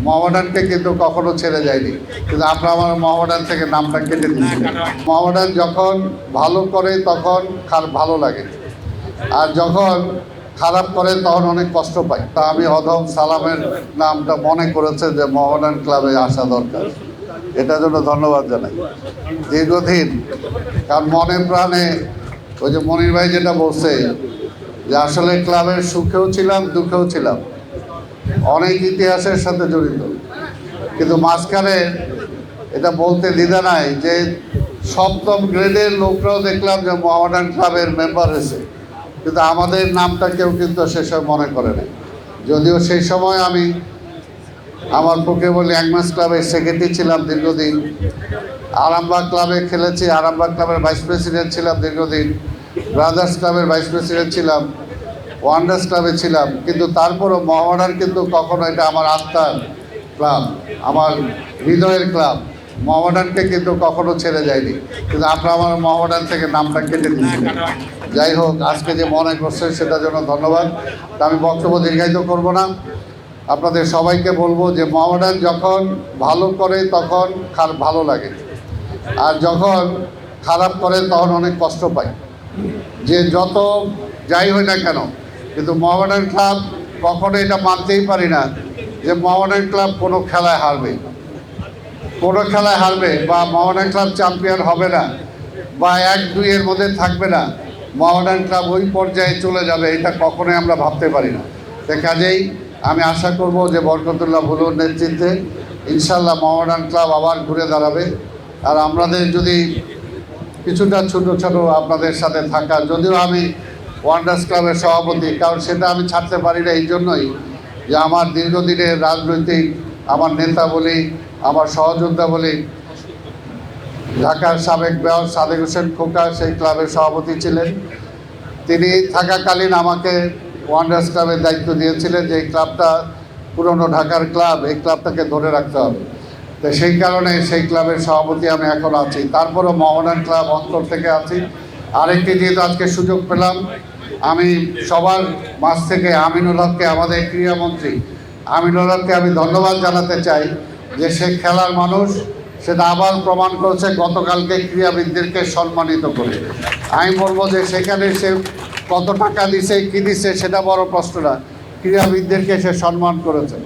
মোহামেডানকে কিন্তু কখনো ছেড়ে যায়নি, কিন্তু আমরা আমার মোহামেডান থেকে নামটা কেটে দিচ্ছি। মোহামেডান যখন ভালো করে তখন ভালো লাগে, আর যখন খারাপ করে তখন অনেক কষ্ট পাই। তা আমি অধম সালামের নামটা মনে করেছে যে মোহামেডান ক্লাবে আসা দরকার, এটার জন্য ধন্যবাদ জানাই। দীর্ঘদিন, কারণ মনে প্রাণে ওই যে মনির ভাই যেটা বলছে যে আসলে ক্লাবের সুখেও ছিলাম দুঃখেও ছিলাম, অনেক ইতিহাসের সাথে জড়িত, কিন্তু মাঝখানে এটা বলতে দ্বিধা নাই যে সপ্তম গ্রেডের লোকরাও দেখলাম যে মোহামেডান ক্লাবের মেম্বার হয়েছে, কিন্তু আমাদের নামটা কেউ কিন্তু সেসব মনে করে নাই। যদিও সেই সময় আমি আমার পক্ষে বলি অ্যাংমাস ক্লাবের সেক্রেটারি ছিলাম দীর্ঘদিন, আরামবাগ ক্লাবে খেলেছি, আরামবাগ ক্লাবের ভাইস প্রেসিডেন্ট ছিলাম দীর্ঘদিন, ব্রাদার্স ক্লাবের ভাইস প্রেসিডেন্ট ছিলাম, ওয়ান্ডার্স ক্লাবে ছিলাম, কিন্তু তারপরও মোহামেডান কিন্তু কখনো এটা আমার আত্মার ক্লাব, আমার হৃদয়ের ক্লাব। মোহামেডানকে কিন্তু কখনো ছেড়ে যায়নি, কিন্তু আমরা আমার মোহামেডান থেকে নামটা কেটে দিচ্ছি। যাই হোক, আজকে যে মনে করছে সেটার জন্য ধন্যবাদ। তা আমি বক্তব্য দীর্ঘায়িত করব না, আপনাদের সবাইকে বলবো যে মোহামেডান যখন ভালো করে তখন ভালো লাগে, আর যখন খারাপ করে তখন অনেক কষ্ট পায়। যে যত যাই হয় না কেন, কিন্তু মোহামেডান ক্লাব কখনো এটা মানতেই পারি না যে মোহামেডান ক্লাব কোনো খেলায় হারবে, বা মোহামেডান ক্লাব চ্যাম্পিয়ন হবে না, বা 1-2 মধ্যে থাকবে না, মোহামেডান ক্লাব ওই পর্যায়ে চলে যাবে, এটা কখনোই আমরা ভাবতে পারি না। তো কাজেই আমি আশা করব যে বরকতুল্লাহ ভুলুর নেতৃত্বে ইনশাল্লাহ মোহামেডান ক্লাব আবার ঘুরে দাঁড়াবে। আর আমাদের যদি কিছুটা ছোটো আপনাদের সাথে থাকা, যদিও আমি ওয়ান্ডার্স ক্লাবের সভাপতি, কারণ সেটা আমি ছাড়তে পারি না এই জন্যই যে আমার দীর্ঘদিনের রাজনৈতিক আমার নেতা বলি, আমার সহযোদ্ধা বলি, ঢাকার সাবেক মেয়র সাদেক হোসেন খোকা সেই ক্লাবের সভাপতি ছিলেন। তিনি থাকাকালীন আমাকে ওয়ান্ডার্স ক্লাবের দায়িত্ব দিয়েছিলেন যে এই ক্লাবটা পুরনো ঢাকার ক্লাব, এই ক্লাবটাকে ধরে রাখতে হবে। তো সেই কারণে সেই ক্লাবের সভাপতি আমি এখন আছি। তারপরও মোহামেডান ক্লাব অন্তর থেকে আছি। আরেকটি যেহেতু আজকে সুযোগ পেলাম, আমি সবার মাঝ থেকে আমিনুল হককে, আমাদের ক্রীড়ামন্ত্রী আমিনুল হককে আমি ধন্যবাদ জানাতে চাই যে সে খেলার মানুষ, সেটা আবার প্রমাণ করেছে গতকালকে ক্রীড়াবিদদেরকে সম্মানিত করে। আমি বলবো যে সেখানে সে কত টাকা দিছে কী দিছে সেটা বড় প্রশ্ন না, ক্রীড়াবিদদেরকে সে সম্মান করেছে।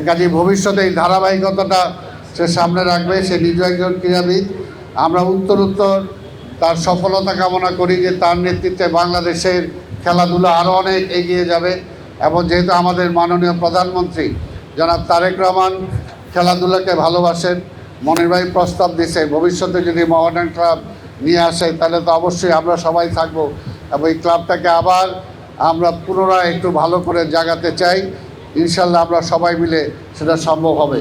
কাজে ভবিষ্যতে এই ধারাবাহিকতাটা সে সামনে রাখবে। সে নিজে একজন ক্রীড়াবিদ। আমরা উত্তর তার সফলতা কামনা করি যে তার নেতৃত্বে বাংলাদেশের খেলাধুলা আরও অনেক এগিয়ে যাবে। এবং যেহেতু আমাদের মাননীয় প্রধানমন্ত্রী জনাব তারেক রহমান খেলাধুলাকে ভালোবাসেন, মনির ভাই প্রস্তাব দিছে ভবিষ্যতে যদি মোহামেডান ক্লাব নিয়ে আসে তাহলে তো অবশ্যই আমরা সবাই থাকব, এবং এই ক্লাবটাকে আবার আমরা পুনরায় একটু ভালো করে জাগাতে চাই। ইনশাল্লাহ আমরা সবাই মিলে সেটা সম্ভব হবে।